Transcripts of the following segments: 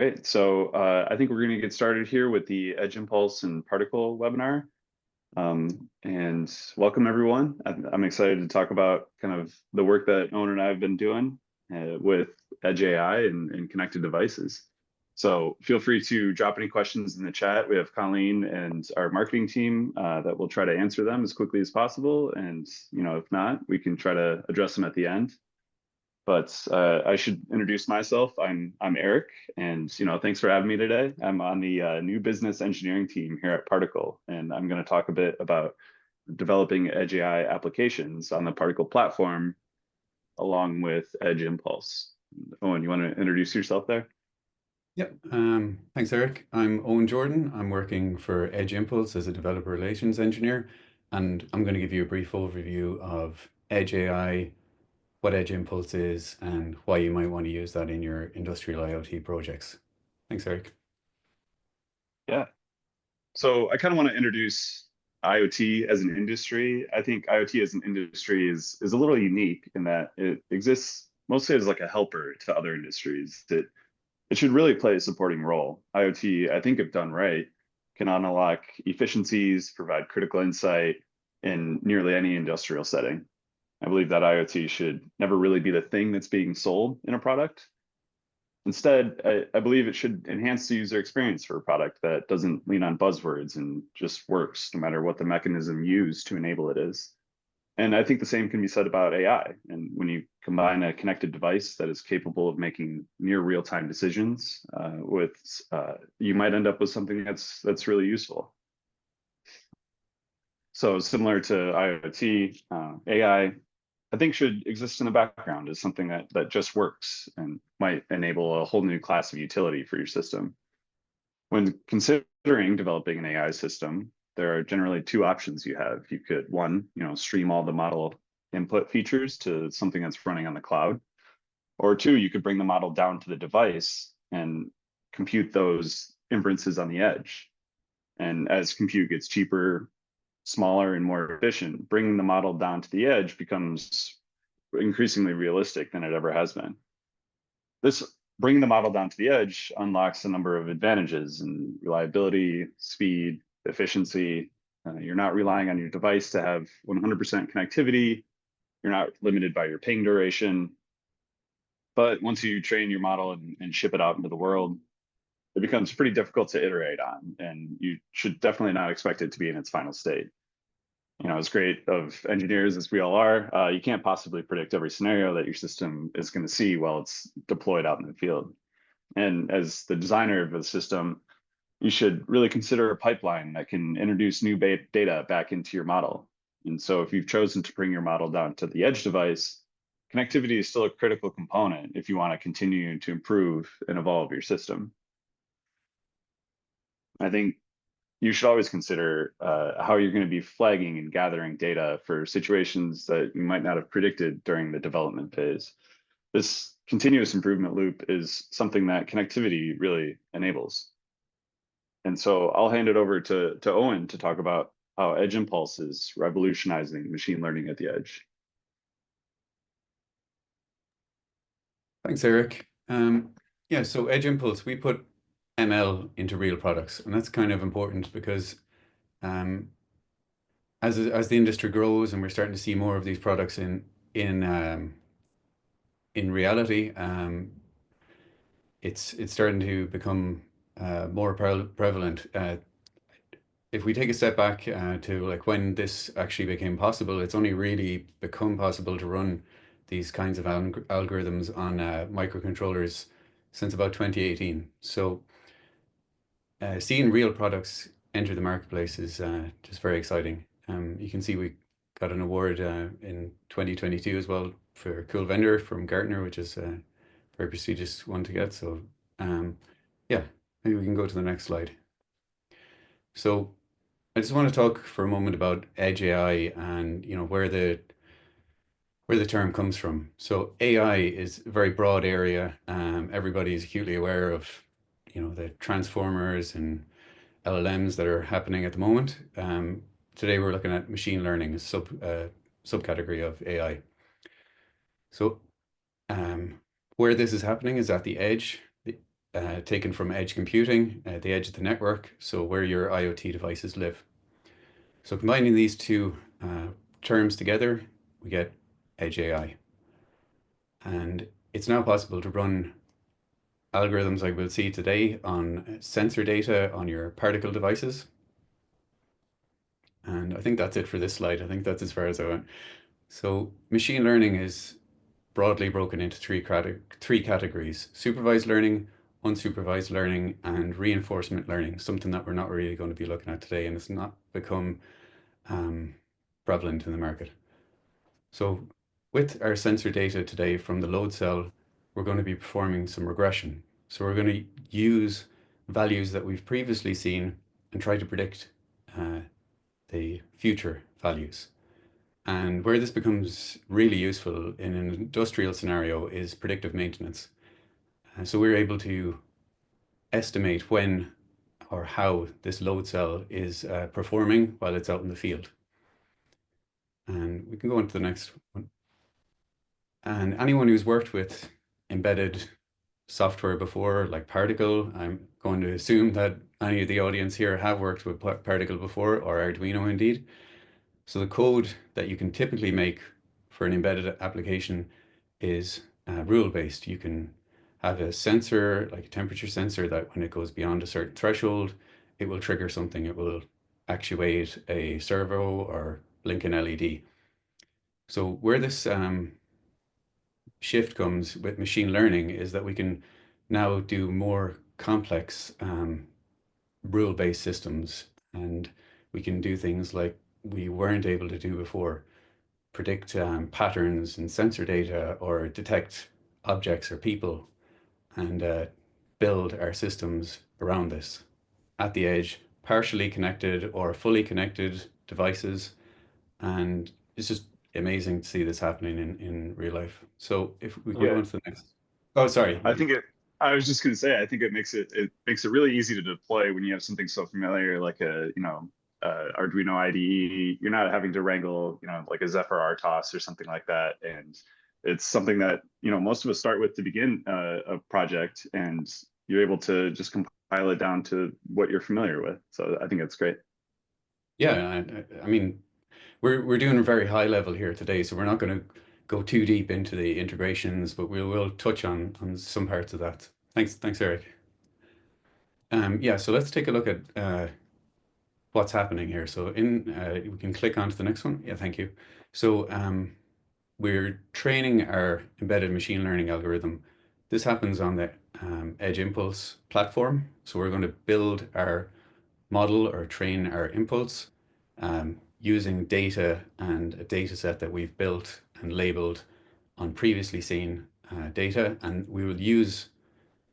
Great. So I think we're going to get started here with the Edge Impulse and Particle webinar. And welcome everyone. I'm excited to talk about kind of the work that Owen and I have been doing with Edge AI and connected devices. So feel free to drop any questions in the chat. We have Colleen and our marketing team that will try to answer them as quickly as possible. And if not, we can try to address them at the end. But I should introduce myself. I'm Eric, and thanks for having me today. I'm on the new business engineering team here at Particle, and I'm going to talk a bit about developing Edge AI applications on the Particle platform, along with Edge Impulse. Owen, you want to introduce yourself there? Yep. Thanks, Eric. I'm Owen Jordan. I'm working for Edge Impulse as a developer relations engineer, and I'm going to give you a brief overview of Edge AI, what Edge Impulse is, and why you might want to use that in your industrial IoT projects. Thanks, Eric. Yeah. So I kind of want to introduce IoT as an industry. I think IoT as an industry is a little unique in that it exists mostly as like a helper to other industries. It should really play a supporting role. IoT, I think if done right, can unlock efficiencies, provide critical insight in nearly any industrial setting. I believe that IoT should never really be the thing that's being sold in a product. Instead, I believe it should enhance the user experience for a product that doesn't lean on buzzwords and just works no matter what the mechanism used to enable it is. And I think the same can be said about AI. And when you combine a connected device that is capable of making near real-time decisions you might end up with something that's really useful. So similar to IoT, AI, I think should exist in the background as something that just works and might enable a whole new class of utility for your system. When considering developing an AI system, there are generally two options you have. You could, one, stream all the model input features to something that's running on the cloud, or two, you could bring the model down to the device and compute those inferences on the edge. And as compute gets cheaper, smaller, and more efficient, bringing the model down to the edge becomes increasingly realistic than it ever has been. This bringing the model down to the edge unlocks a number of advantages in reliability, speed, efficiency. You're not relying on your device to have 100% connectivity. You're not limited by your ping duration. But once you train your model and ship it out into the world, it becomes pretty difficult to iterate on, and you should definitely not expect it to be in its final state. As great of engineers as we all are, you can't possibly predict every scenario that your system is going to see while it's deployed out in the field. And as the designer of the system, you should really consider a pipeline that can introduce new data back into your model. And so if you've chosen to bring your model down to the edge device, connectivity is still a critical component if you want to continue to improve and evolve your system. I think you should always consider how you're going to be flagging and gathering data for situations that you might not have predicted during the development phase. This continuous improvement loop is something that connectivity really enables. And so I'll hand it over to Owen to talk about how Edge Impulse is revolutionizing machine learning at the edge. Thanks, Eric. Yeah, so Edge Impulse, we put ML into real products, and that's kind of important because as the industry grows and we're starting to see more of these products in reality, it's starting to become more prevalent. If we take a step back to like when this actually became possible, it's only really become possible to run these kinds of algorithms on microcontrollers since about 2018. So seeing real products enter the marketplace is just very exciting. You can see we got an award in 2022 as well for Cool Vendor from Gartner, which is a very prestigious one to get. So yeah, maybe we can go to the next slide. So I just want to talk for a moment about Edge AI and where the term comes from. So AI is a very broad area. Everybody is acutely aware of the transformers and LLMs that are happening at the moment. Today we're looking at machine learning, a subcategory of AI. So where this is happening is at the edge. taken from edge computing, the edge of the network, so where your IoT devices live. So combining these two terms together, we get edge AI. And it's now possible to run algorithms like we'll see today on sensor data on your particle devices. And I think that's it for this slide. I think that's as far as I went. So machine learning is broadly broken into three categories: supervised learning, unsupervised learning, and reinforcement learning, something that we're not really going to be looking at today, and it's not become um, prevalent in the market. So with our sensor data today from the load cell, we're going to be performing some regression. So we're going to use values that we've previously seen and try to predict uh, the future values. And where this becomes really useful in an industrial scenario is predictive maintenance. So we're able to estimate when or how this load cell is performing while it's out in the field. And we can go on to the next one. And anyone who's worked with embedded software before, like Particle, I'm going to assume that any of the audience here have worked with Particle before, or Arduino indeed. So the code that you can typically make for an embedded application is rule-based. You can have a sensor, like a temperature sensor, that when it goes beyond a certain threshold, it will trigger something. It will actuate a servo or blink an LED. So where this shift comes with machine learning is that we can now do more complex rule-based systems, and we can do things like we weren't able to do before: predict patterns in sensor data or detect objects or people, and build our systems around this at the edge, partially connected or fully connected devices. And it's just amazing to see this happening in real life. So if we can go Yeah, on to the next. Oh, sorry. I think it. I was just going to say, I think it makes it really easy to deploy when you have something so familiar like a Arduino IDE. You're not having to wrangle like a Zephyr RTOS or something like that, and it's something that most of us start with to begin a project, and you're able to just compile it down to what you're familiar with. So I think that's great. Yeah, I mean, we're doing a very high level here today, so we're not going to go too deep into the integrations, but we will touch on some parts of that. Thanks, Eric. Yeah, so let's take a look at what's happening here. So we can click on to the next one. Yeah, thank you. So we're training our embedded machine learning algorithm. This happens on the Edge Impulse platform. So we're going to build our model or train our impulse using data and a data set that we've built and labeled on previously seen data. And we will use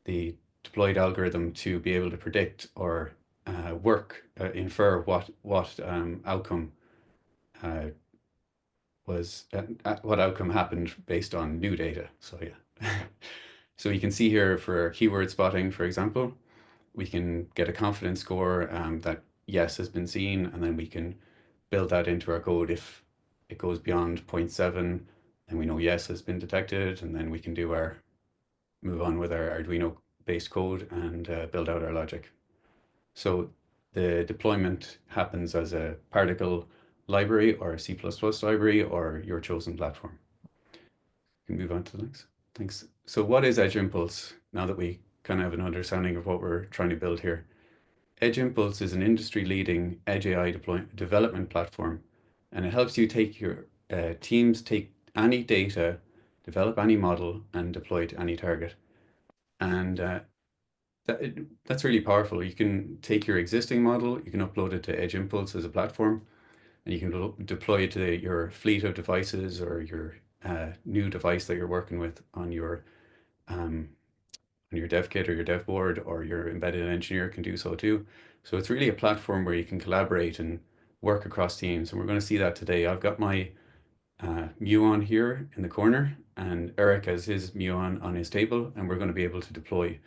the deployed algorithm to be able to predict or infer what outcome uh, what outcome happened based on new data. So yeah. So you can see here for keyword spotting, for example, we can get a confidence score that yes has been seen, and then we can build that into our code. If it goes beyond zero point 0.7, then we know yes has been detected, and then we can move on with our Arduino based code and build out our logic. So the deployment happens as a particle library or a C++ library or your chosen platform. You can move on to the next. Thanks. So what is Edge Impulse now that we kind of have an understanding of what we're trying to build here? Edge Impulse is an industry-leading Edge AI development platform, and it helps you take your teams take any data, develop any model, and deploy to any target. And that's really powerful. You can take your existing model, you can upload it to Edge Impulse as a platform, and you can deploy it to your fleet of devices or your new device that you're working with um, on your dev kit or your dev board, or your embedded engineer can do so too. So it's really a platform where you can collaborate and work across teams. And we're going to see that today. I've got my Muon here in the corner, and Eric has his Muon on his table, and we're going to be able to deploy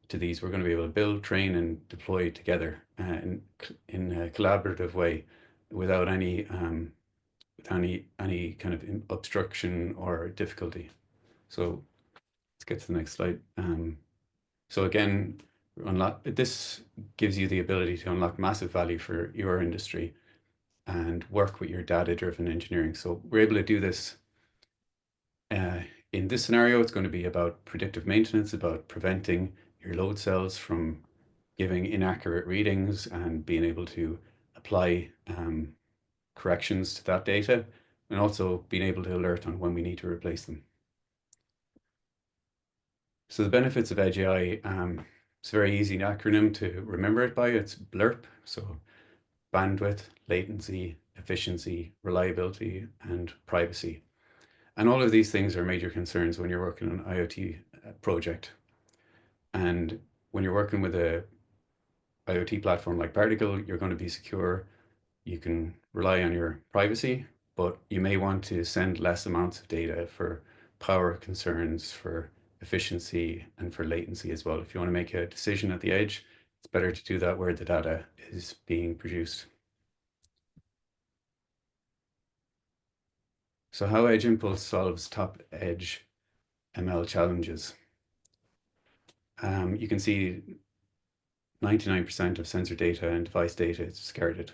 to these. We're going to be able to build, train, and deploy together in a collaborative way without any kind of obstruction or difficulty. So let's get to the next slide. So again, this gives you the ability to unlock massive value for your industry and work with your data-driven engineering. So we're able to do this. In this scenario, it's going to be about predictive maintenance, about preventing your load cells from giving inaccurate readings and being able to apply corrections to that data, and also being able to alert on when we need to replace them. So the benefits of Edge AI, it's a very easy acronym to remember it by. It's BLERP, so bandwidth, latency, efficiency, reliability, and privacy. And all of these things are major concerns when you're working on an IoT project. And when you're working with a IoT platform like Particle, you're going to be secure. You can rely on your privacy, but you may want to send less amounts of data for power concerns, for efficiency, and for latency as well. If you want to make a decision at the edge, it's better to do that where the data is being produced. So how Edge Impulse solves top edge ML challenges. You can see 99% of sensor data and device data is discarded.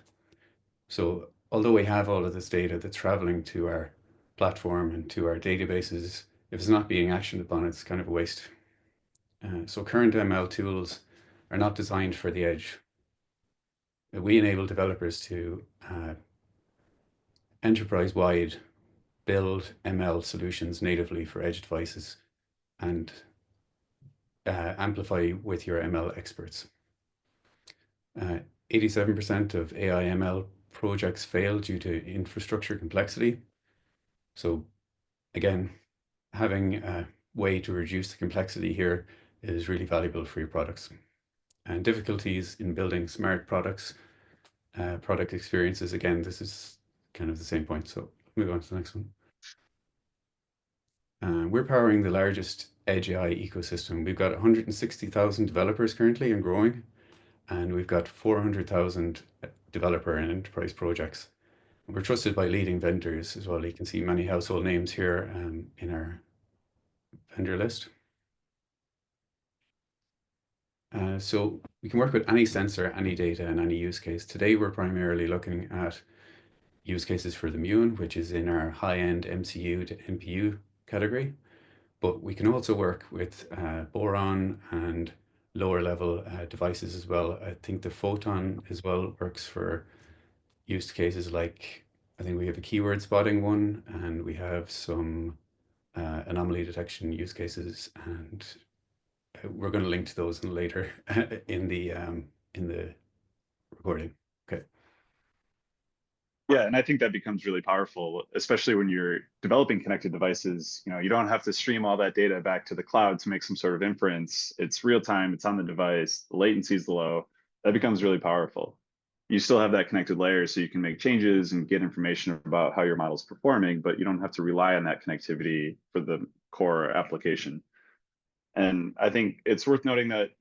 So although we have all of this data that's traveling to our platform and to our databases, if it's not being actioned upon, it's kind of a waste. So current ML tools are not designed for the edge. We enable developers to enterprise-wide build ML solutions natively for edge devices and amplify with your ML experts. 87% of AI ML projects fail due to infrastructure complexity. So again, having a way to reduce the complexity here is really valuable for your products. And difficulties in building smart products, product experiences, again, this is kind of the same point. So move on to the next one. We're powering the largest Edge AI ecosystem. We've got 160,000 developers currently and growing, and we've got 400,000 developer and enterprise projects. We're trusted by leading vendors as well. You can see many household names here in our vendor list. So we can work with any sensor, any data, and any use case. Today, we're primarily looking at use cases for the Muon, which is in our high-end MCU to NPU category. But we can also work with boron and lower level devices as well. I think the photon as well works for use cases like, I think we have a keyword spotting one, and we have some anomaly detection use cases, and we're going to link to those later in the recording. Okay. Yeah, and I think that becomes really powerful, especially when you're developing connected devices. You don't have to stream all that data back to the cloud to make some sort of inference. It's real time, it's on the device, the latency is low. That becomes really powerful. You still have that connected layer so you can make changes and get information about how your model's performing, but you don't have to rely on that connectivity for the core application. And I think it's worth noting that,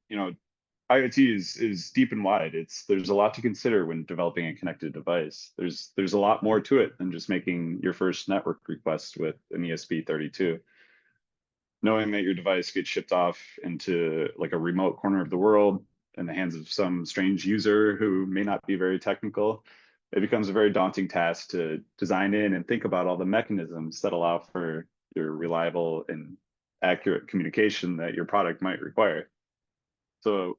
IoT is deep and wide. There's a lot to consider when developing a connected device. There's a lot more to it than just making your first network request with an ESP32. Knowing that your device gets shipped off into like a remote corner of the world in the hands of some strange user who may not be very technical, it becomes a very daunting task to design in and think about all the mechanisms that allow for your reliable and accurate communication that your product might require. So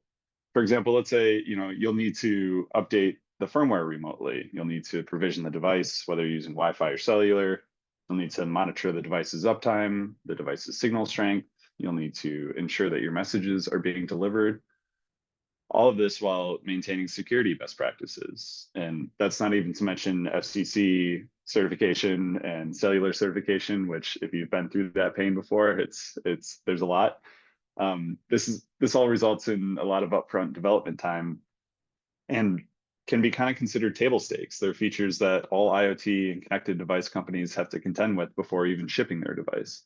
for example, let's say you'll need to update the firmware remotely. You'll need to provision the device, whether you're using Wi-Fi or cellular. You'll need to monitor the device's uptime, the device's signal strength. You'll need to ensure that your messages are being delivered. All of this while maintaining security best practices. And that's not even to mention FCC certification and cellular certification, which if you've been through that pain before, there's a lot. This all results in a lot of upfront development time and can be kind of considered table stakes. They're features that all IoT and connected device companies have to contend with before even shipping their device.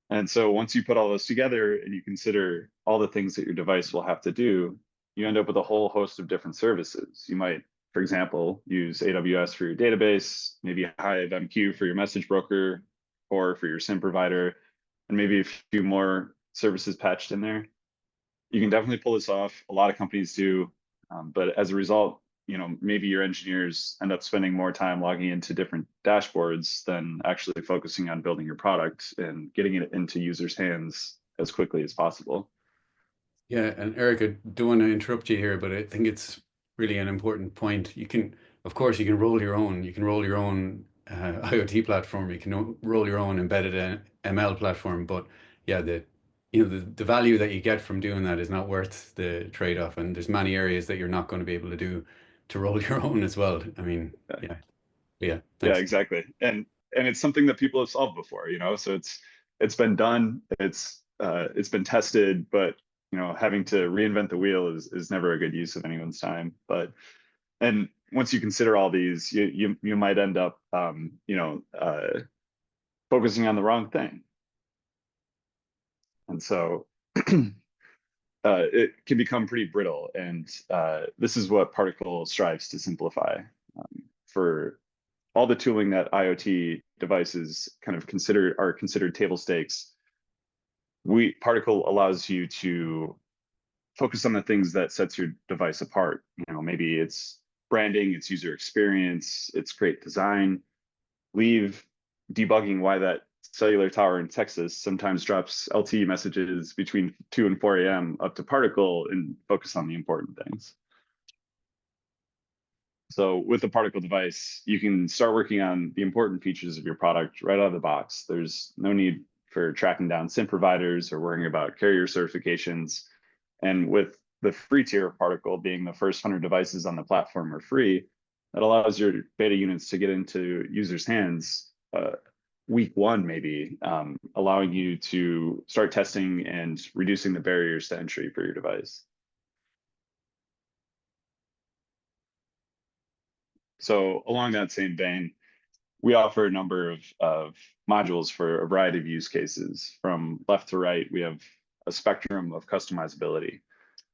And so once you put all those together and you consider all the things that your device will have to do, you end up with a whole host of different services. You might, for example, use AWS for your database, maybe HiveMQ for your message broker, or for your SIM provider, and maybe a few more services patched in there. You can definitely pull this off. A lot of companies do, but as a result, maybe your engineers end up spending more time logging into different dashboards than actually focusing on building your product and getting it into users' hands as quickly as possible. Yeah, and Eric, I don't want to interrupt you here, but I think it's really an important point. Of course, you can roll your own. You can roll your own IoT platform. You can roll your own embedded ML platform. But yeah, the value that you get from doing that is not worth the trade-off. And there's many areas that you're not going to be able to do to roll your own as well. I mean, yeah, yeah. Yeah, Thanks. exactly. And it's something that people have solved before, so it's been done, it's been tested, but having to reinvent the wheel is never a good use of anyone's time. And once you consider all these, you might end up focusing on the wrong thing. And so it can become pretty brittle. And this is what Particle strives to simplify. For all the tooling that IoT devices kind of are considered table stakes, Particle allows you to focus on the things that sets your device apart. Maybe it's branding, it's user experience, it's great design. Leave debugging why that cellular tower in Texas sometimes drops LTE messages between 2 and 4 a.m. up to Particle and focus on the important things. So with the Particle device, you can start working on the important features of your product right out of the box. There's no need for tracking down SIM providers or worrying about carrier certifications. And with the free tier of Particle being the first 100 devices on the platform are free, that allows your beta units to get into users' hands week one, maybe, allowing you to start testing and reducing the barriers to entry for your device. So along that same vein, we offer a number of modules for a variety of use cases. From left to right, we have a spectrum of customizability.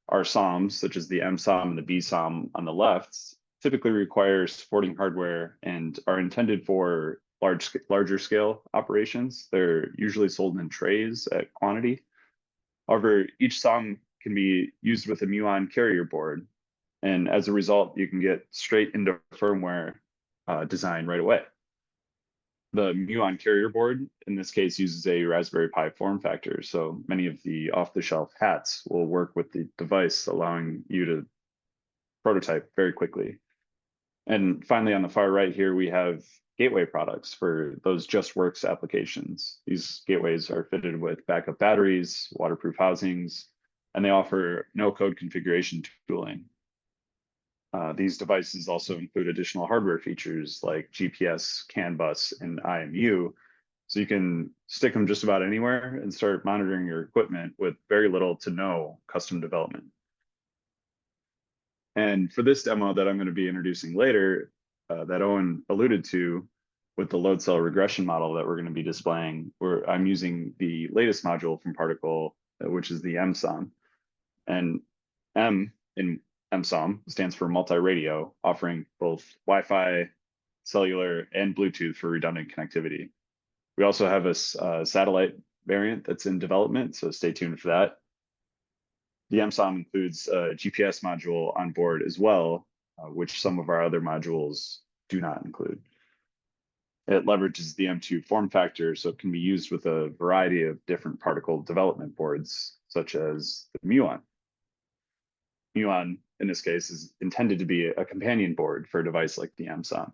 Our SoMs, such as the M-SoM and the B-SoM on the left, typically require supporting hardware and are intended for larger scale operations. They're usually sold in trays at quantity. However, each SoM can be used with a Muon carrier board. And as a result, you can get straight into firmware design right away. The Muon carrier board, in this case, uses a Raspberry Pi form factor. So many of the off-the-shelf hats will work with the device, allowing you to prototype very quickly. And finally, on the far right here, we have gateway products for those just works applications. These gateways are fitted with backup batteries, waterproof housings, and they offer no-code configuration tooling. These devices also include additional hardware features like GPS, CAN bus, and IMU, so you can stick them just about anywhere and start monitoring your equipment with very little to no custom development. And for this demo that I'm going to be introducing later, that Owen alluded to with the load cell regression model that we're going to be displaying, where I'm using the latest module from Particle, which is the M-SoM. And M in M-SoM stands for multi-radio, offering both Wi-Fi, cellular, and Bluetooth for redundant connectivity. We also have a satellite variant that's in development, so stay tuned for that. The M-SoM includes a GPS module on board as well, which some of our other modules do not include. It leverages the M2 form factor, so it can be used with a variety of different particle development boards, such as the Muon. Muon, in this case, is intended to be a companion board for a device like the M-SoM.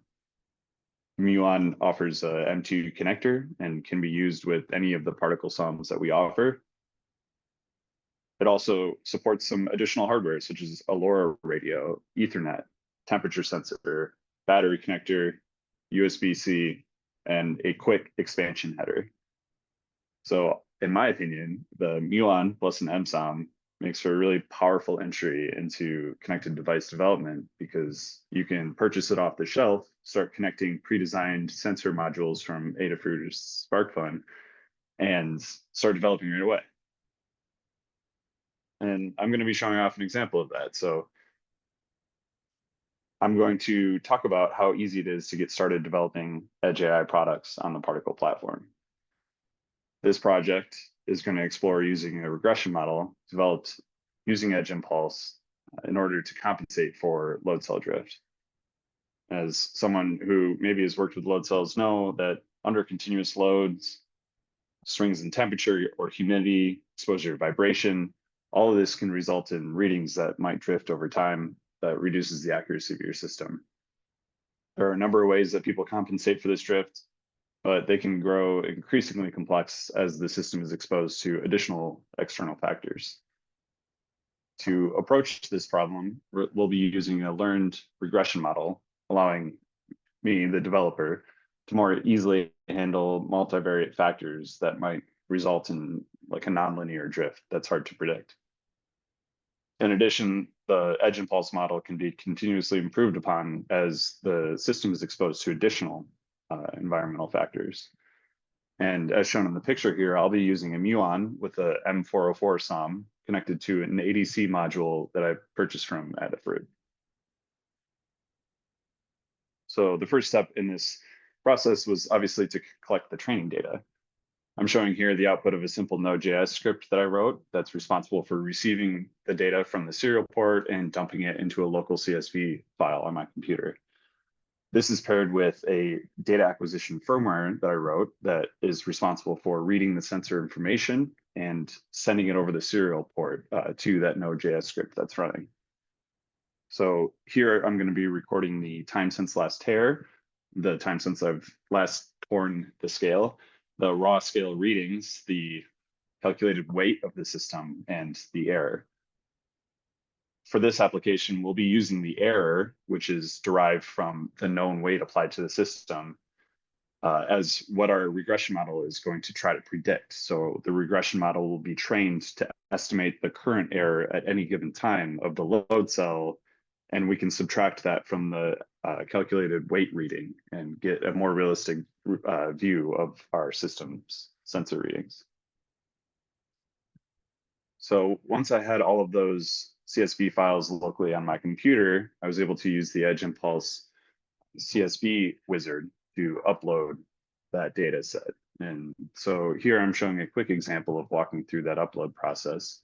Muon offers a M2 connector and can be used with any of the particle SoMs that we offer. It also supports some additional hardware, such as a LoRa radio, Ethernet, temperature sensor, battery connector, USB-C, and a quick expansion header. So in my opinion, the Muon plus an M-SoM makes for a really powerful entry into connected device development, because you can purchase it off the shelf, start connecting pre-designed sensor modules from Adafruit or SparkFun, and start developing right away. And I'm going to be showing off an example of that. So I'm going to talk about how easy it is to get started developing Edge AI products on the Particle platform. This project is going to explore using a regression model developed using edge impulse in order to compensate for load cell drift. As someone who maybe has worked with load cells know that under continuous loads, swings in temperature or humidity, exposure to vibration, all of this can result in readings that might drift over time that reduces the accuracy of your system. There are a number of ways that people compensate for this drift, but they can grow increasingly complex as the system is exposed to additional external factors. To approach this problem, we'll be using a learned regression model, allowing me, the developer, to more easily handle multivariate factors that might result in like a nonlinear drift that's hard to predict. In addition, the edge impulse model can be continuously improved upon as the system is exposed to additional environmental factors. And as shown in the picture here, I'll be using a Muon with a M404 connected to an ADC module that I purchased from Adafruit. So the first step in this process was obviously to collect the training data. I'm showing here the output of a simple Node.js script that I wrote that's responsible for receiving the data from the serial port and dumping it into a local CSV file on my computer. This is paired with a data acquisition firmware that I wrote that is responsible for reading the sensor information and sending it over the serial port to that Node.js script that's running. So here I'm going to be recording the time since last tear, the time since I've last torn the scale, the raw scale readings, the calculated weight of the system, and the error. For this application, we'll be using the error, which is derived from the known weight applied to the system, as what our regression model is going to try to predict. So the regression model will be trained to estimate the current error at any given time of the load cell, and we can subtract that from the calculated weight reading and get a more realistic view of our system's sensor readings. So once I had all of those CSV files locally on my computer, I was able to use the Edge Impulse CSV wizard to upload that data set. And so here I'm showing a quick example of walking through that upload process.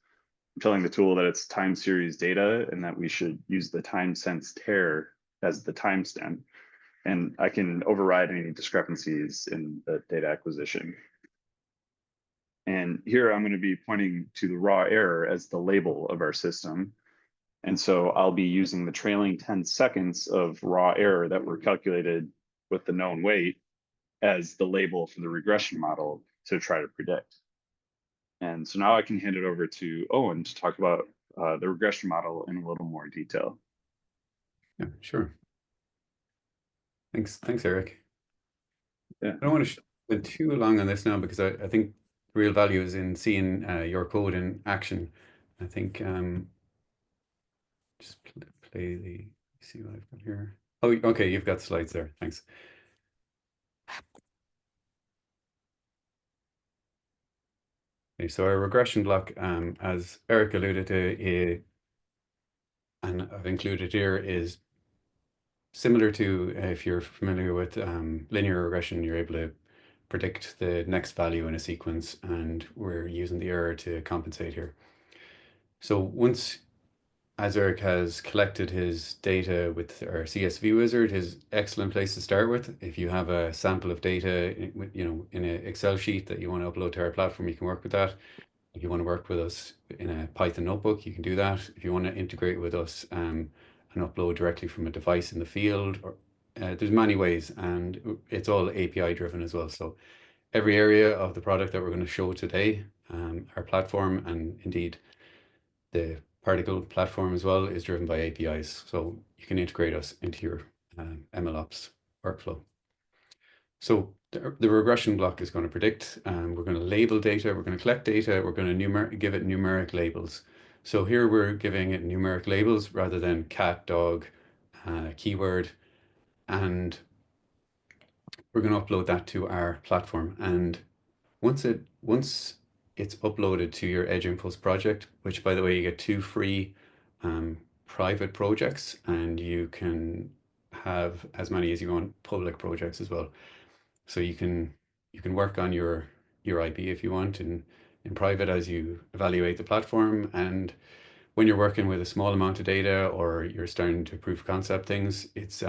I'm telling the tool that it's time series data and that we should use the time sense tear as the timestamp. And I can override any discrepancies in the data acquisition. And here I'm going to be pointing to the raw error as the label of our system. And so I'll be using the trailing 10 seconds of raw error that were calculated with the known weight as the label for the regression model to try to predict. And so now I can hand it over to Owen to talk about the regression model in a little more detail. Yeah, sure. Thanks, Eric. Yeah. I don't want to spend too long on this now because I think the real value is in seeing your code in action. I think just play the, see what I've got here. Oh, okay, you've got slides there. Thanks. Okay, so our regression block, as Eric alluded to, and I've included here, is similar to if you're familiar with linear regression, you're able to predict the next value in a sequence, and we're using the error to compensate here. So once, as Eric has collected his data with our CSV wizard, is excellent place to start with. If you have a sample of data, in an Excel sheet that you want to upload to our platform, you can work with that. If you want to work with us in a Python notebook, you can do that. If you want to integrate with us and upload directly from a device in the field, or there's many ways, and it's all API driven as well. So every area of the product that we're going to show today, our platform, and indeed the particle platform as well, is driven by APIs. So you can integrate us into your MLOps workflow. So the regression block is going to predict, we're going to label data, we're going to collect data, we're going to give it numeric labels. So here we're giving it numeric labels rather than cat, dog, keyword, and we're going to upload that to our platform. And once it's uploaded to your Edge Impulse project, which by the way, you get 2 free private projects, and you can have as many as you want public projects as well. So you can work on your IP if you want in in private as you evaluate the platform. And when you're working with a small amount of data or you're starting to proof of concept things, it's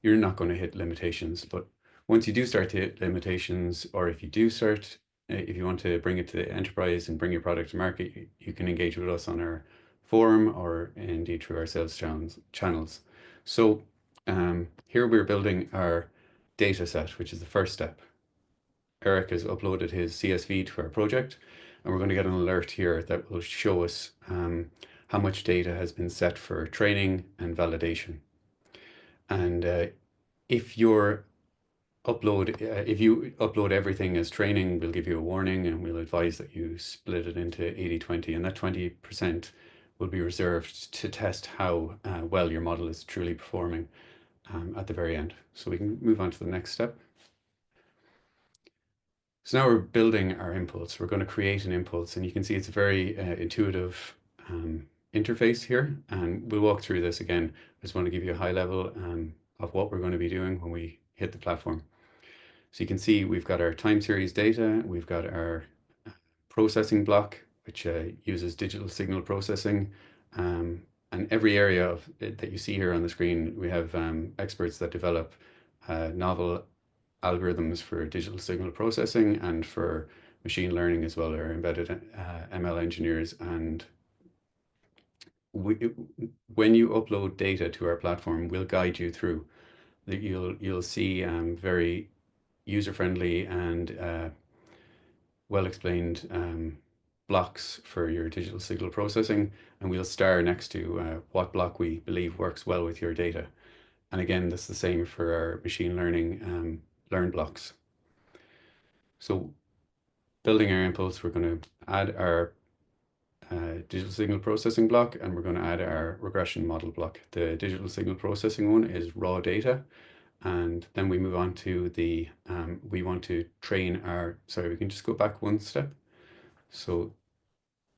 you're not going to hit limitations. But once you do start to hit limitations, or if you do start, if you want to bring it to the enterprise and bring your product to market, you can engage with us on our forum or indeed through our sales channels. So here we're building our data set, which is the first step. Eric has uploaded his CSV to our project, and we're going to get an alert here that will show us how much data has been set for training and validation. And if you upload everything as training, we'll give you a warning and we'll advise that you split it into 80-20, and that 20% will be reserved to test how well your model is truly performing at the very end. So we can move on to the next step. So now we're building our impulse. We're going to create an impulse, and you can see it's a very intuitive interface here. And we'll walk through this again. I just want to give you a high level of what we're going to be doing when we hit the platform. So you can see we've got our time series data. We've got our processing block, which uses digital signal processing. And every area of it that you see here on the screen, we have experts that develop novel algorithms for digital signal processing and for machine learning as well, or embedded ML engineers. And when you upload data to our platform, we'll guide you through that. You'll see very user-friendly and well explained blocks for your digital signal processing, and we'll star next to what block we believe works well with your data. And again, that's the same for our machine learning learn blocks. So building our impulse, we're going to add our digital signal processing block, and we're going to add our regression model block. The digital signal processing one is raw data, and then we move on to the, we want to train our, sorry, we can just go back one step. So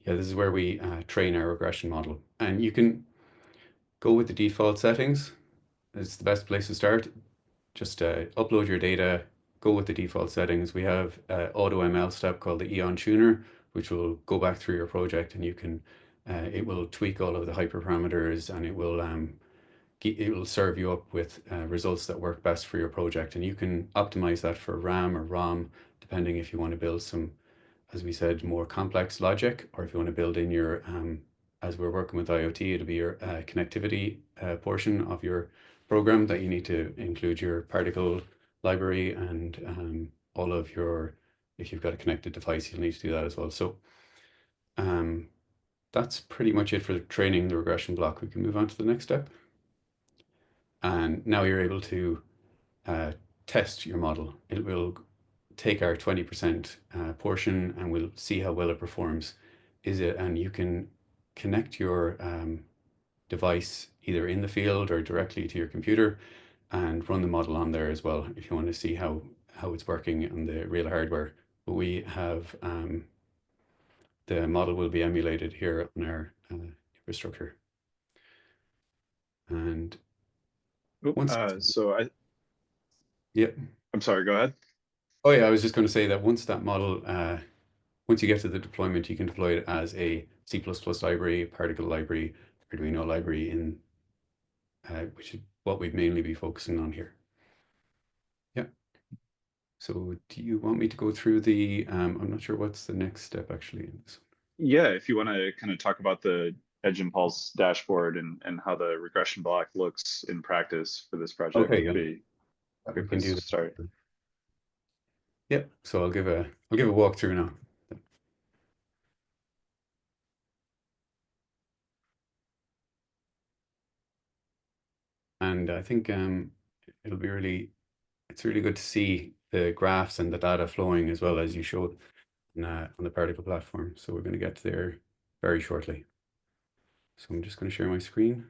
yeah, this is where we train our regression model, and you can go with the default settings. It's the best place to start. Just upload your data, go with the default settings. We have auto ML step called the Eon tuner, which will go back through your project, and you can, it will tweak all of the hyperparameters, and it will serve you up with results that work best for your project. And you can optimize that for RAM or ROM, depending if you want to build some, as we said, more complex logic, or if you want to build in your, as we're working with IoT, it'll be your connectivity portion of your program that you need to include your particle library and all of your, if you've got a connected device, you'll need to do that as well. So that's pretty much it for training the regression block. We can move on to the next step. And now you're able to test your model. It will take our 20% portion and we'll see how well it performs. And you can connect your device either in the field or directly to your computer and run the model on there as well if you want to see how it's working on the real hardware. But we have the model will be emulated here on our infrastructure. And once yeah, I'm sorry, go ahead. oh yeah, I was just going to say that once that model once you get to the deployment, you can deploy it as a C++ library, particle library, Arduino library, in which is what we'd mainly be focusing on here. Yeah. So do you want me to go through the, I'm not sure what's the next step actually in this. Yeah, if you want to kind of talk about the Edge Impulse dashboard and how the regression block looks in practice for this project, Okay, yeah, would be a we good can place do to that. start. Yeah, so I'll give a walkthrough now. And I think it'll be really, it's really good to see the graphs and the data flowing as well as you showed on the particle platform. So we're going to get there very shortly. So I'm just going to share my screen.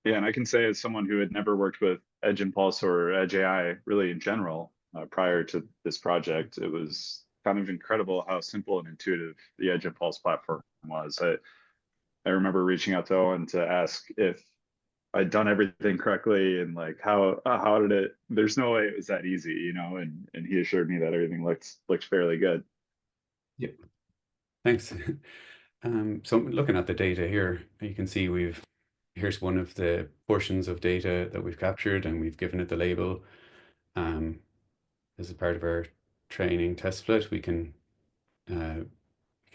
Yeah, and I can say as someone who had never worked with Edge Impulse or Edge AI really in general prior to this project, it was kind of incredible how simple and intuitive the Edge Impulse platform was. I remember reaching out to Owen to ask if I'd done everything correctly, and like how did it? There's no way it was that easy, you know. And he assured me that everything looks fairly good. Yep. Thanks. So looking at the data here, you can see here's one of the portions of data that we've captured and we've given it the label. As a part of our training test split, we can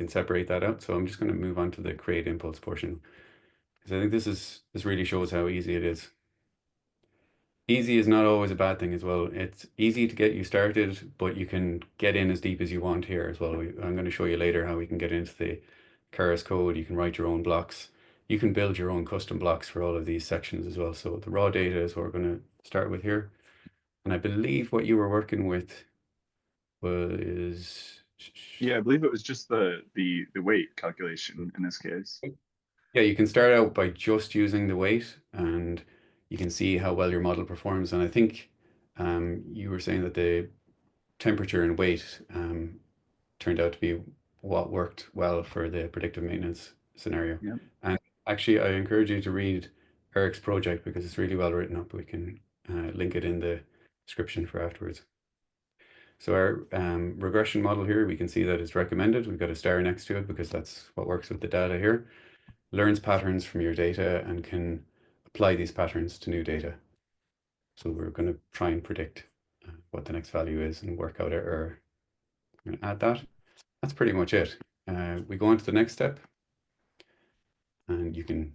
separate that out. So I'm just going to move on to the create impulse portion because I think this really shows how easy it is. Easy is not always a bad thing as well. It's easy to get you started, but you can get in as deep as you want here as well. I'm going to show you later how we can get into the Keras code. You can write your own blocks. You can build your own custom blocks for all of these sections as well. So the raw data is what we're going to start with here. And I believe what you were working with was, Yeah, I believe it was just the weight calculation in this case. yeah, you can start out by just using the weight and you can see how well your model performs. And I think you were saying that the temperature and weight turned out to be what worked well for the predictive maintenance scenario. Yeah. And actually, I encourage you to read Eric's project because it's really well written up. We can link it in the description for afterwards. So our regression model here, we can see that it's recommended. We've got a star next to it because that's what works with the data here. Learns patterns from your data and can apply these patterns to new data. So we're going to try and predict what the next value is and work out error. I'm going to add that. That's pretty much it. We go on to the next step and you can,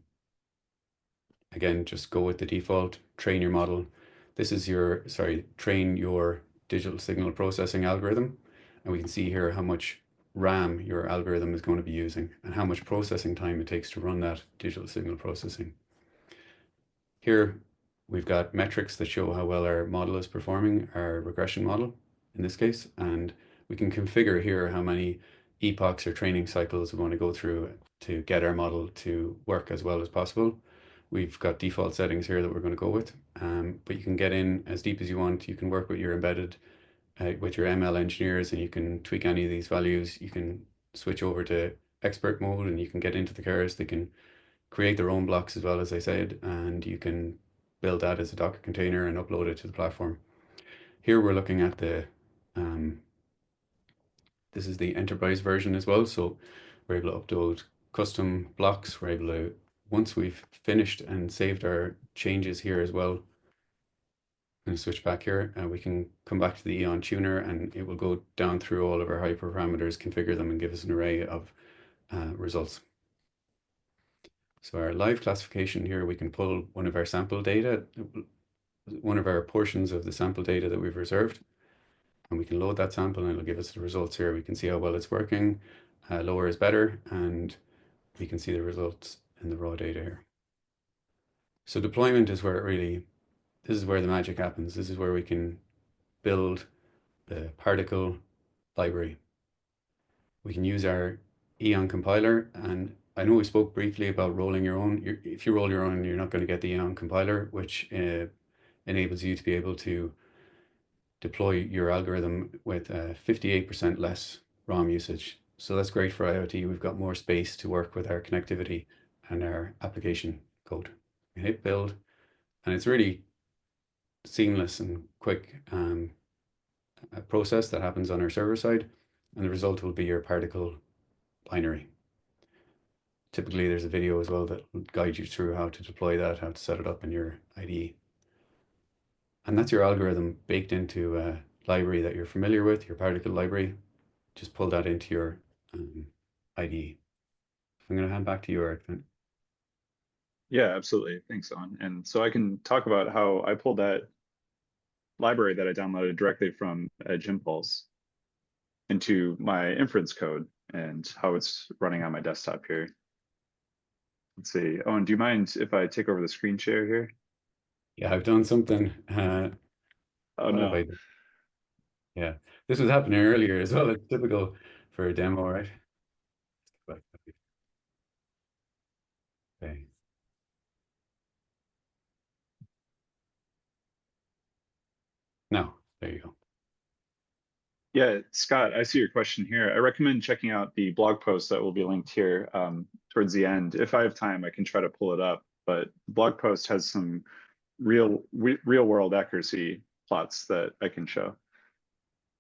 again, just go with the default, train your model. This is your, sorry, train your digital signal processing algorithm. And we can see here how much RAM your algorithm is going to be using and how much processing time it takes to run that digital signal processing. Here, we've got metrics that show how well our model is performing, our regression model in this case, and we can configure here how many epochs or training cycles we want to go through to get our model to work as well as possible. We've got default settings here that we're going to go with, but you can get in as deep as you want. You can work with your embedded, with your ML engineers, and you can tweak any of these values. You can switch over to expert mode and you can get into the Keras. They can create their own blocks as well, as I said, and you can build that as a Docker container and upload it to the platform. Here we're looking at this is the enterprise version as well. So we're able to upload custom blocks. We're able to, once we've finished and saved our changes here as well, I'm going to switch back here and we can come back to the Eon tuner and it will go down through all of our hyperparameters, configure them and give us an array of results. So our live classification here, we can pull one of our sample data, one of our portions of the sample data that we've reserved, and we can load that sample and it'll give us the results here. We can see how well it's working. Lower is better, and we can see the results in the raw data here. So deployment is where this is where the magic happens. This is where we can build the particle library. We can use our Eon compiler, and I know we spoke briefly about rolling your own. If you roll your own, you're not going to get the Eon compiler, which enables you to be able to deploy your algorithm with 58% less ROM usage. So that's great for IoT. We've got more space to work with our connectivity and our application code. We hit build, and it's really seamless and quick process that happens on our server side, and the result will be your particle binary. Typically, there's a video as well that will guide you through how to deploy that, how to set it up in your IDE. And that's your algorithm baked into a library that you're familiar with, your particle library. Just pull that into your IDE. I'm going to hand back to you, Eric. Yeah, absolutely. Thanks, On. And so I can talk about how I pulled that library that I downloaded directly from Edge Impulse into my inference code and how it's running on my desktop here. Let's see. Owen, do you mind if I take over the screen share here? Yeah, I've done something. Oh, What have no. I done? Yeah, this was happening earlier as well. It's typical for a demo, right? Okay. Now, there you go. Yeah, Scott, I see your question here. I recommend checking out the blog post that will be linked here towards the end. If I have time, I can try to pull it up but the blog post has some real world accuracy plots that I can show.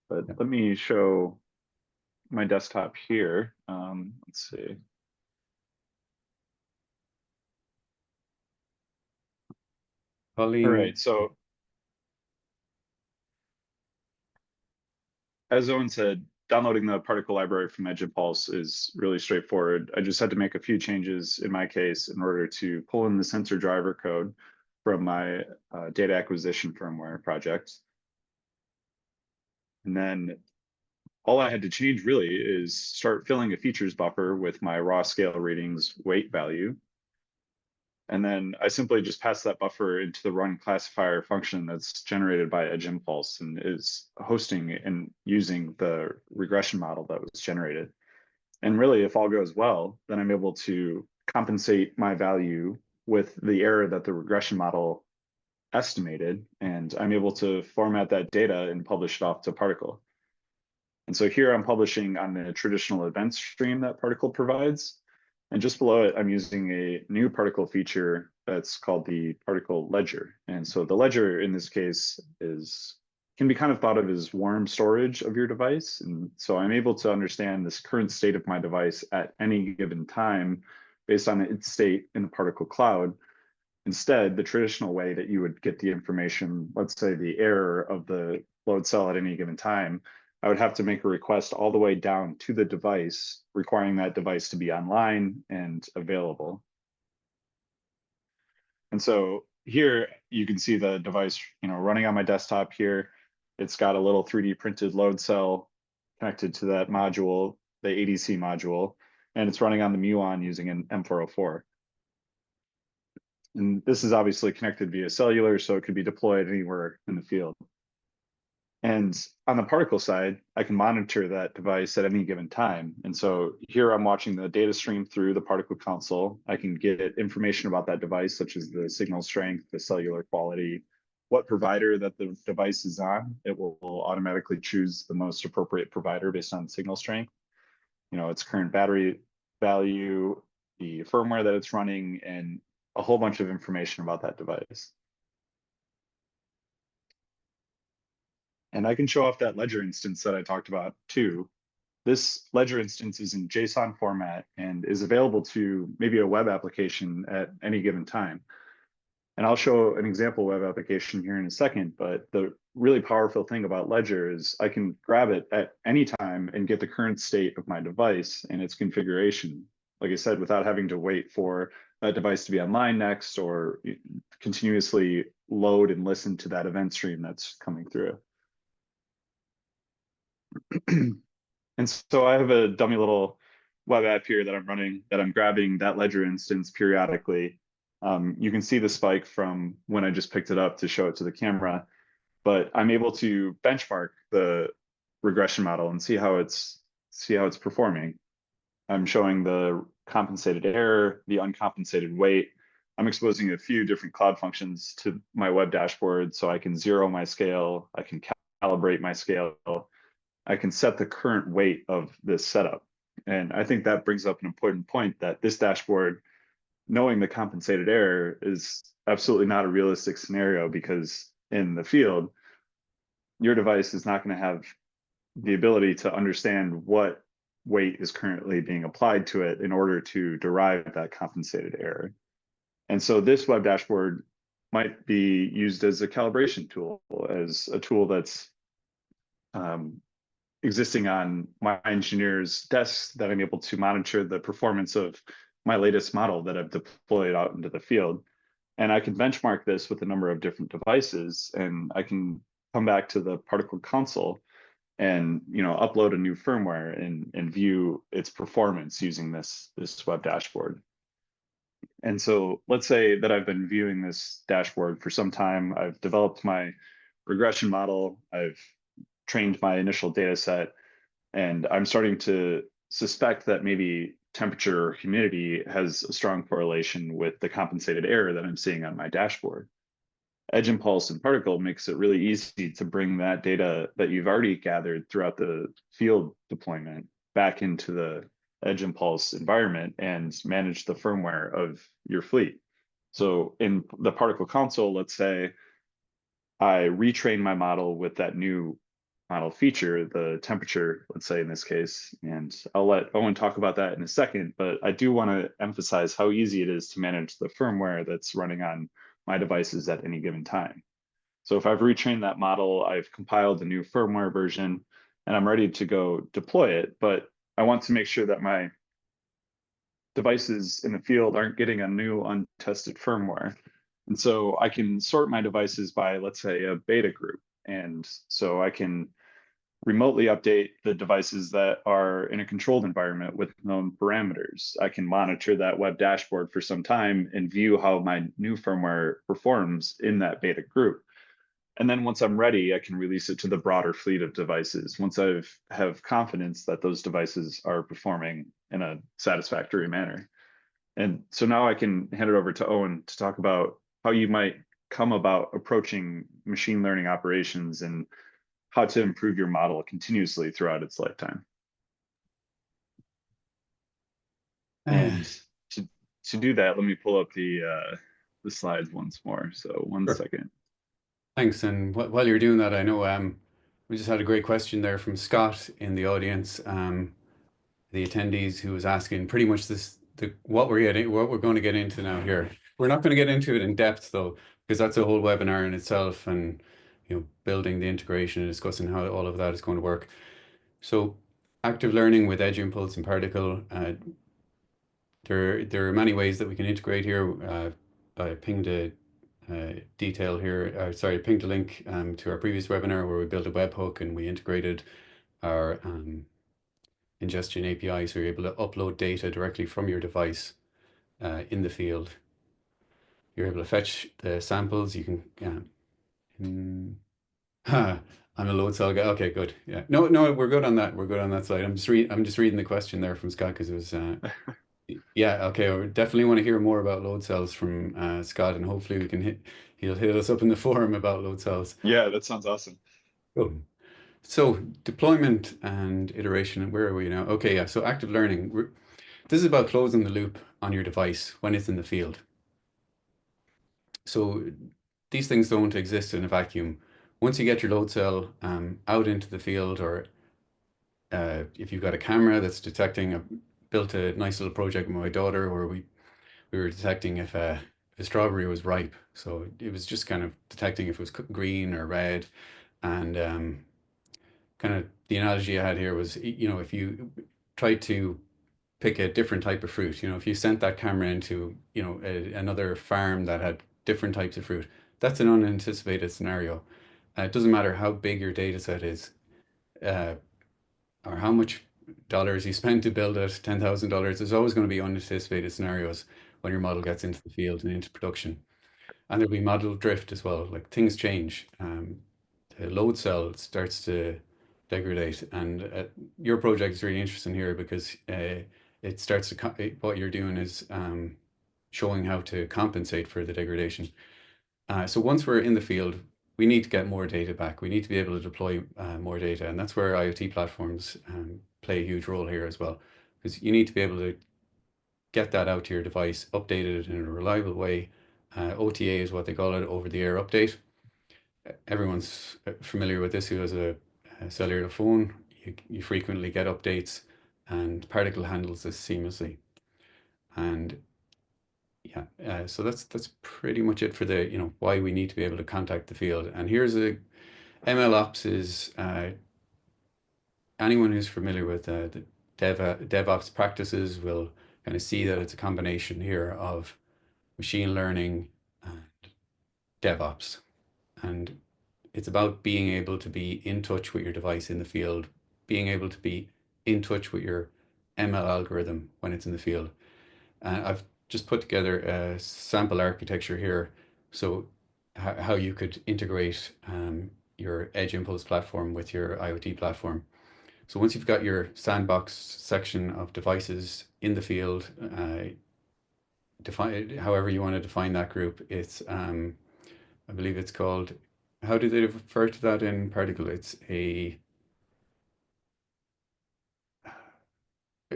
But Yeah. let me show my desktop here. Let's see. All right, so as Owen said, downloading the particle library from EdgeImpulse is really straightforward. I just had to make a few changes in my case in order to pull in the sensor driver code from my data acquisition firmware project. And then all I had to change really is start filling a features buffer with my raw scale readings weight value. And then I simply just pass that buffer into the run classifier function that's generated by EdgeImpulse and is hosting and using the regression model that was generated. And really, if all goes well, then I'm able to compensate my value with the error that the regression model estimated, and I'm able to format that data and publish it off to Particle. And so here I'm publishing on the traditional event stream that Particle provides. And just below it, I'm using a new Particle feature that's called the Particle Ledger. And so the ledger in this case can be kind of thought of as warm storage of your device. And so I'm able to understand this current state of my device at any given time based on its state in the Particle cloud. Instead, the traditional way that you would get the information, let's say the error of the load cell at any given time, I would have to make a request all the way down to the device, requiring that device to be online and available. And so here you can see the device, running on my desktop here. It's got a little 3D printed load cell connected to that module, the ADC module, and it's running on the Muon using an M404. And this is obviously connected via cellular, so it could be deployed anywhere in the field. And on the particle side, I can monitor that device at any given time. And so here I'm watching the data stream through the particle console. I can get information about that device, such as the signal strength, the cellular quality, what provider that the device is on. It will automatically choose the most appropriate provider based on signal strength, its current battery value, the firmware that it's running, and a whole bunch of information about that device. And I can show off that ledger instance that I talked about too. This ledger instance is in JSON format and is available to maybe a web application at any given time. And I'll show an example web application here in a second, but the really powerful thing about Ledger is I can grab it at any time and get the current state of my device and its configuration, like I said, without having to wait for that device to be online next or continuously load and listen to that event stream that's coming through. And so I have a dummy little web app here that I'm running that I'm grabbing that Ledger instance periodically. You can see the spike from when I just picked it up to show it to the camera, but I'm able to benchmark the regression model and see how it's performing. I'm showing the compensated error, the uncompensated weight. I'm exposing a few different cloud functions to my web dashboard so I can zero my scale, I can calibrate my scale, I can set the current weight of this setup. And I think that brings up an important point that this dashboard, knowing the compensated error, is absolutely not a realistic scenario because in the field, your device is not going to have the ability to understand what weight is currently being applied to it in order to derive that compensated error. And so this web dashboard might be used as a calibration tool, as a tool that's existing on my engineers' desks that I'm able to monitor the performance of my latest model that I've deployed out into the field. And I can benchmark this with a number of different devices, and I can come back to the particle console and upload a new firmware and view its performance using this web dashboard. And so let's say that I've been viewing this dashboard for some time. I've developed my regression model. I've trained my initial data set, and I'm starting to suspect that maybe temperature or humidity has a strong correlation with the compensated error that I'm seeing on my dashboard. EdgeImpulse and Particle makes it really easy to bring that data that you've already gathered throughout the field deployment back into the EdgeImpulse environment and manage the firmware of your fleet. So in the particle console, let's say I retrain my model with that new model feature, the temperature, let's say in this case, and I'll let Owen talk about that in a second, but I do want to emphasize how easy it is to manage the firmware that's running on my devices at any given time. So if I've retrained that model, I've compiled a new firmware version, and I'm ready to go deploy it, but I want to make sure that my devices in the field aren't getting a new untested firmware. And so I can sort my devices by, let's say, a beta group. And so I can remotely update the devices that are in a controlled environment with known parameters. I can monitor that web dashboard for some time and view how my new firmware performs in that beta group. And then once I'm ready, I can release it to the broader fleet of devices once I've have confidence that those devices are performing in a satisfactory manner. And so now I can hand it over to Owen to talk about how you might come about approaching machine learning operations and how to improve your model continuously throughout its lifetime. Uh, And to to do that, let me pull up the slides once more. So one sure. second. Thanks. And while you're doing that, I know we just had a great question there from Scott in the audience, the attendees, who was asking pretty much what we're going to get into now here. We're not going to get into it in depth though, because that's a whole webinar in itself, and building the integration and discussing how all of that is going to work. So active learning with edge impulse and particle. There are many ways that we can integrate here. I pinged a detail here. Sorry, pinged a link to our previous webinar where we built a webhook and we integrated our ingestion API, so you're able to upload data directly from your device in the field. You're able to fetch the samples. You can. I'm a load cell guy. Okay, good. Yeah. No, no, we're good on that. We're good on that slide. I'm just reading the question there from Scott because it was. Yeah. Okay. I definitely want to hear more about load cells from Scott, and hopefully he'll hit us up in the forum about load cells. Yeah, that sounds awesome. Cool. So deployment and iteration. Where are we now? Okay. Yeah. So active learning. This is about closing the loop on your device when it's in the field. So these things don't exist in a vacuum. Once you get your load cell out into the field, or if you've got a camera that's built a nice little project with my daughter where we were detecting if a strawberry was ripe. So it was just kind of detecting if it was green or red. And kind of the analogy I had here was, if you tried to pick a different type of fruit. If you sent that camera into, another farm that had different types of fruit, that's an unanticipated scenario. It doesn't matter how big your data set is, uh, or how much dollars you spend to build it, $10,000. There's always going to be unanticipated scenarios when your model gets into the field and into production. And there'll be model drift as well. Like, things change. The load cell starts to degrade, and your project is really interesting here because it starts to what you're doing is showing how to compensate for the degradation. So once we're in the field, we need to get more data back. We need to be able to deploy more data, and that's where IoT platforms play a huge role here as well, because you need to be able to get that out to your device, update it in a reliable way. OTA is what they call it, over the air update. Everyone's familiar with this who has a cellular phone. You frequently get updates, and Particle handles this seamlessly. And yeah, so that's pretty much it for the why we need to be able to contact the field. And here's ML ops is anyone who's familiar with the DevOps practices will kind of see that it's a combination here of machine learning and DevOps. And it's about being able to be in touch with your device in the field, being able to be in touch with your ML algorithm when it's in the field. And I've just put together a sample architecture here. So how you could integrate your Edge Impulse platform with your IoT platform. So once you've got your sandbox section of devices in the field, define however you want to define that group. It's I believe it's called. How do they refer to that in Particle? It's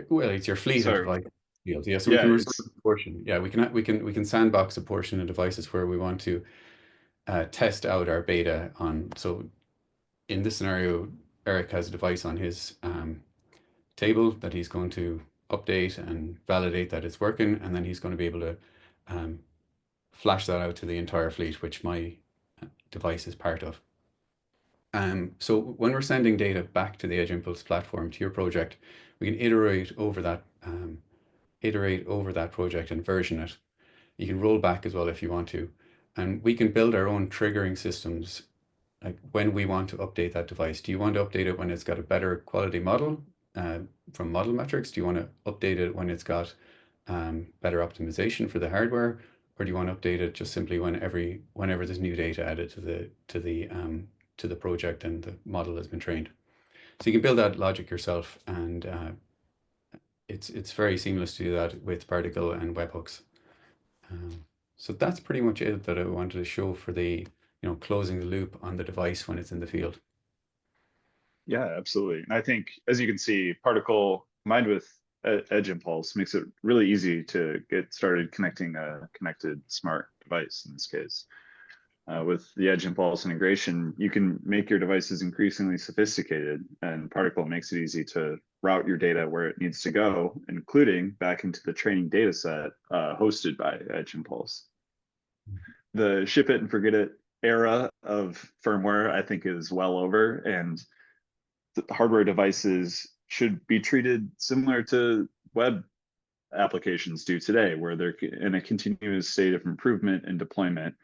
well, it's your fleet of So devices. field. Yeah, so we Yeah, can reserve it's a portion. Yeah, we can sandbox a portion of devices where we want to test out our beta on. So in this scenario, Eric has a device on his table that he's going to update and validate that it's working, and then he's going to be able to um, flash that out to the entire fleet, which my device is part of. So when we're sending data back to the Edge Impulse platform to your project, we can iterate over that project and version it. You can roll back as well if you want to, and we can build our own triggering systems. Like when we want to update that device, do you want to update it when it's got a better quality model uh, from model metrics? Do you want to update it when it's got better optimization for the hardware, or do you want to update it just simply whenever there's new data added to the project and the model has been trained? So you can build that logic yourself, and it's very seamless to do that with Particle and webhooks. So that's pretty much it that I wanted to show for the closing the loop on the device when it's in the field. Yeah, absolutely. And I think, as you can see, particle combined with edge impulse makes it really easy to get started connecting a connected smart device in this case. With the edge impulse integration, you can make your devices increasingly sophisticated, and particle makes it easy to route your data where it needs to go, including back into the training data set hosted by edge impulse. The ship it and forget it era of firmware, I think, is well over, and hardware devices should be treated similar to web applications do today, where they're in a continuous state of improvement and deployment.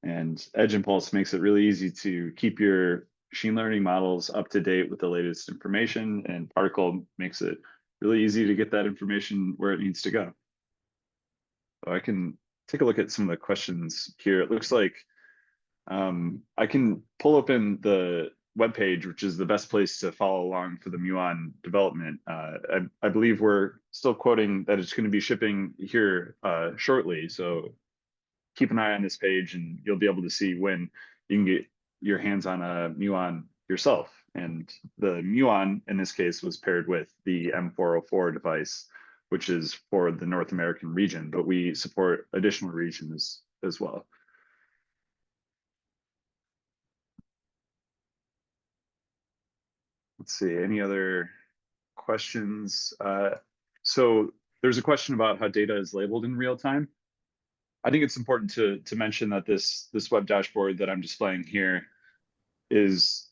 And Edge Impulse makes it really easy to keep your machine learning models up to date with the latest information, and Particle makes it really easy to get that information where it needs to go. So I can take a look at some of the questions here. It looks like I can pull open the web page, which is the best place to follow along for the Muon development. I believe we're still quoting that it's going to be shipping here shortly. So keep an eye on this page, and you'll be able to see when you can get your hands on a Muon yourself. And the Muon in this case was paired with the M404 device, which is for the North American region, but we support additional regions as well. Let's see, any other questions? So there's a question about how data is labeled in real time. I think it's important to mention that this web dashboard that I'm displaying here is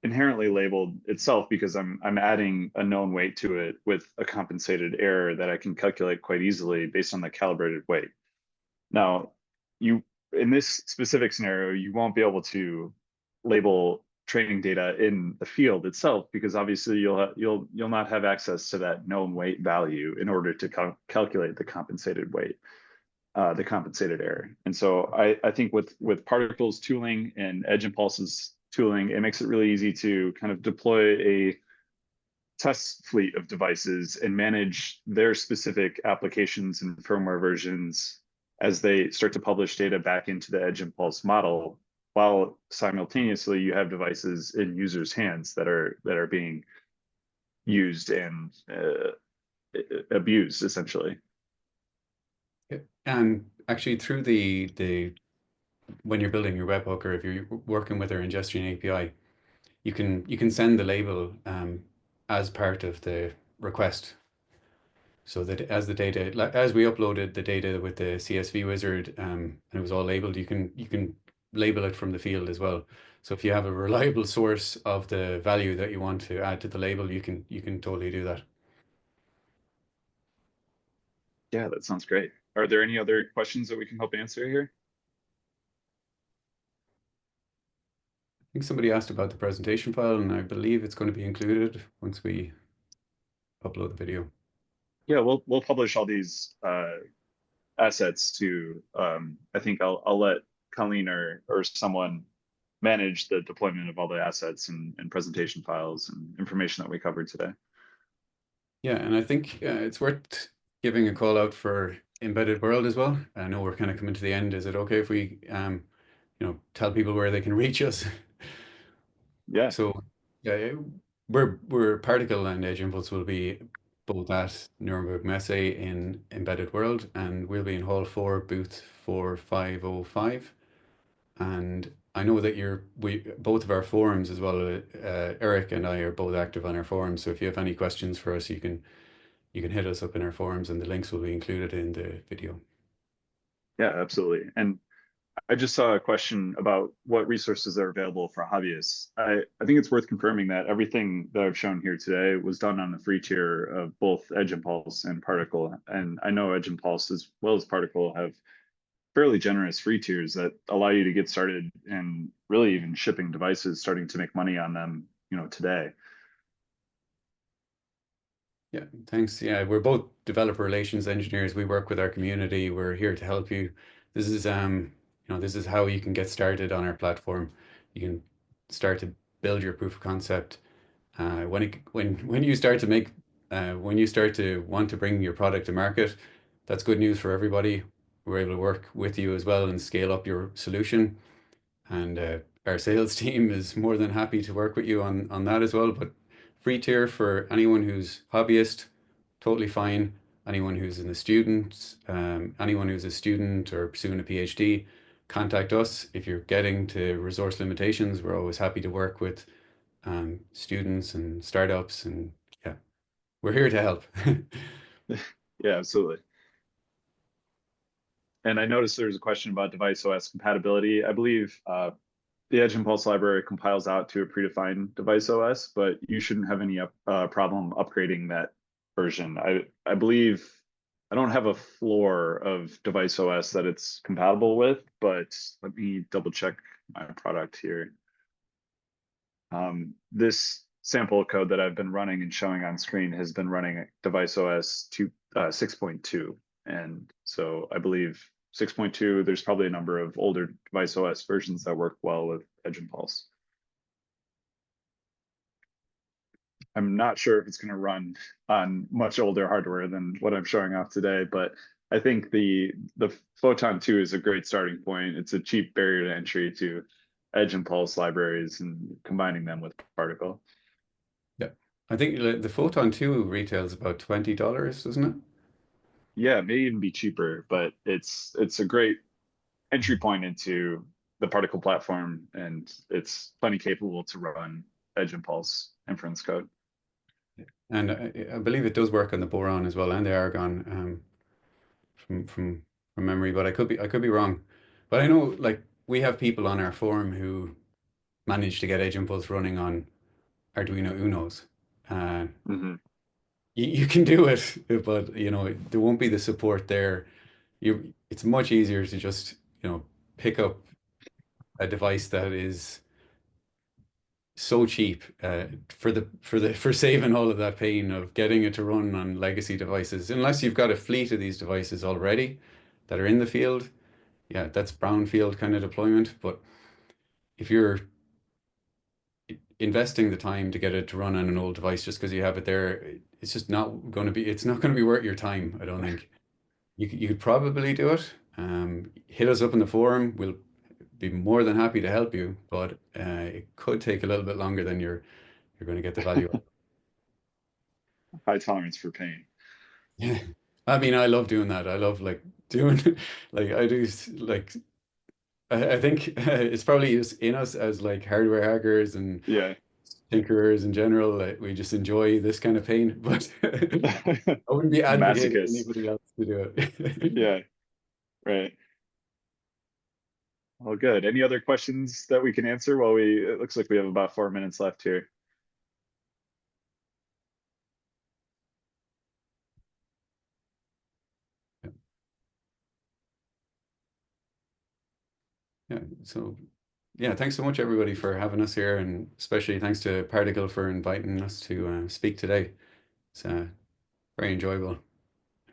inherently labeled itself because I'm adding a known weight to it with a compensated error that I can calculate quite easily based on the calibrated weight. Now, you in this specific scenario, you won't be able to label training data in the field itself because obviously you'll not have access to that known weight value in order to calculate the compensated weight, the compensated error. And so I think with particles tooling and edge impulses tooling, it makes it really easy to kind of deploy a test fleet of devices and manage their specific applications and firmware versions as they start to publish data back into the edge impulse model, while simultaneously you have devices in users' hands that are being used and abused essentially. And actually, through the when you're building your webhook or if you're working with our ingestion API, you can send the label as part of the request. So that as we uploaded the data with the CSV wizard, and it was all labeled, you can label it from the field as well. So if you have a reliable source of the value that you want to add to the label, you can totally do that. Yeah, that sounds great. Are there any other questions that we can help answer here? I think somebody asked about the presentation file, and I believe it's going to be included once we upload the video. Yeah, we'll publish all these assets to I think I'll let Colleen or someone manage the deployment of all the assets and presentation files and information that we covered today. Yeah, and I think it's worth giving a call out for Embedded World as well. I know we're kind of coming to the end. Is it okay if we tell people where they can reach us? Yeah, So yeah, we're Particle and Edge Impulse will be both at Nuremberg Messe in Embedded World, and we'll be in Hall 4, booth 4505. And I know that we both of our forums as well. Eric and I are both active on our forums, so if you have any questions for us, you can hit us up in our forums, and the links will be included in the video. Yeah, absolutely. And I just saw a question about what resources are available for hobbyists. I think it's worth confirming that everything that I've shown here today was done on the free tier of both Edge Impulse and Particle. And I know Edge Impulse as well as Particle have fairly generous free tiers that allow you to get started and really even shipping devices, starting to make money on them, today. Yeah, thanks. Yeah, we're both developer relations engineers. We work with our community. We're here to help you. This is this is how you can get started on our platform. You can start to build your proof of concept. When you start to make when you start to want to bring your product to market, that's good news for everybody. We're able to work with you as well and scale up your solution. And our sales team is more than happy to work with you on that as well. But free tier for anyone who's hobbyist, totally fine. Anyone who's in the students, anyone who's a student or pursuing a PhD, contact us. If you're getting to resource limitations, we're always happy to work with students and startups, and yeah, we're here to help. Yeah, absolutely. And I noticed there's a question about device OS compatibility. I believe the Edge Impulse library compiles out to a predefined device OS, but you shouldn't have any problem upgrading that version. I believe I don't have a floor of device OS that it's compatible with, but let me double check my product here. This sample code that I've been running and showing on screen has been running device OS 6.2. And so I believe 6.2, there's probably a number of older device OS versions that work well with Edge Impulse. I'm not sure if it's going to run on much older hardware than what I'm showing off today, but I think the Photon 2 is a great starting point. It's a cheap barrier to entry to Edge Impulse libraries and combining them with Particle. Yeah, I think the Photon 2 retails about $20, doesn't it? Yeah, it may even be cheaper, but it's a great entry point into the Particle platform, and it's plenty capable to run Edge Impulse inference code. And I believe it does work on the boron as well and the argon, from memory, but I could be wrong. But I know like we have people on our forum who managed to get Edge Impulse running on Arduino Unos. Uh, Hmm. you can do it, but there won't be the support there. It's much easier to just pick up a device that is so cheap for saving all of that pain of getting it to run on legacy devices. Unless you've got a fleet of these devices already that are in the field, yeah, that's brownfield kind of deployment. But if you're investing the time to get it to run on an old device just because you have it there, it's just not going to be. It's not going to be worth your time. I don't think. You could probably do it. Hit us up in the forum. We'll be more than happy to help you, but it could take a little bit longer than you're going to get the value of. High tolerance for pain. Yeah. I mean, I love doing that. I love like doing like I do like I think it's probably just in us as like hardware hackers and Yeah. tinkerers in general. Like, we just enjoy this kind of pain, but I wouldn't be advocating Masochist. anybody else to do it. Yeah, right. Well, good. Any other questions that we can answer while it looks like we have about 4 minutes left here. Yeah. So yeah, thanks so much everybody for having us here, and especially thanks to Particle for inviting us to speak today. It's very enjoyable.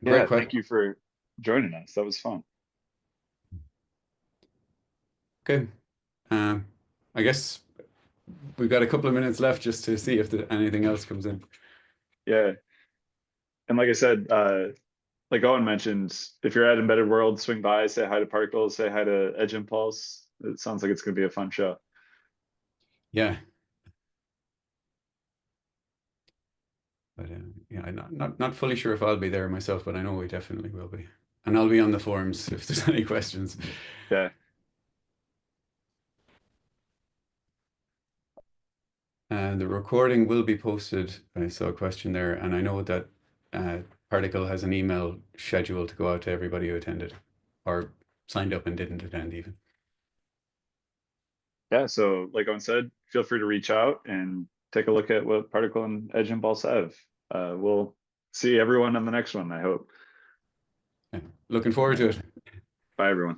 Great Yeah, question. thank you for joining us. That was fun. Okay. Um, I guess we've got a couple of minutes left just to see if anything else comes in. Yeah. And like I said, like Owen mentioned, if you're at Embedded World, swing by, say hi to Particles, say hi to Edge Impulse. It sounds like it's going to be a fun show. Yeah. But yeah, I'm not fully sure if I'll be there myself, but I know we definitely will be. And I'll be on the forums if there's any questions. Yeah. And the recording will be posted. I saw a question there, and I know that Particle has an email scheduled to go out to everybody who attended or signed up and didn't attend even. Yeah. So like Owen said, feel free to reach out and take a look at what Particle and Edge Impulse have. We'll see everyone on the next one, I hope. Yeah. Looking forward to it. Bye, everyone.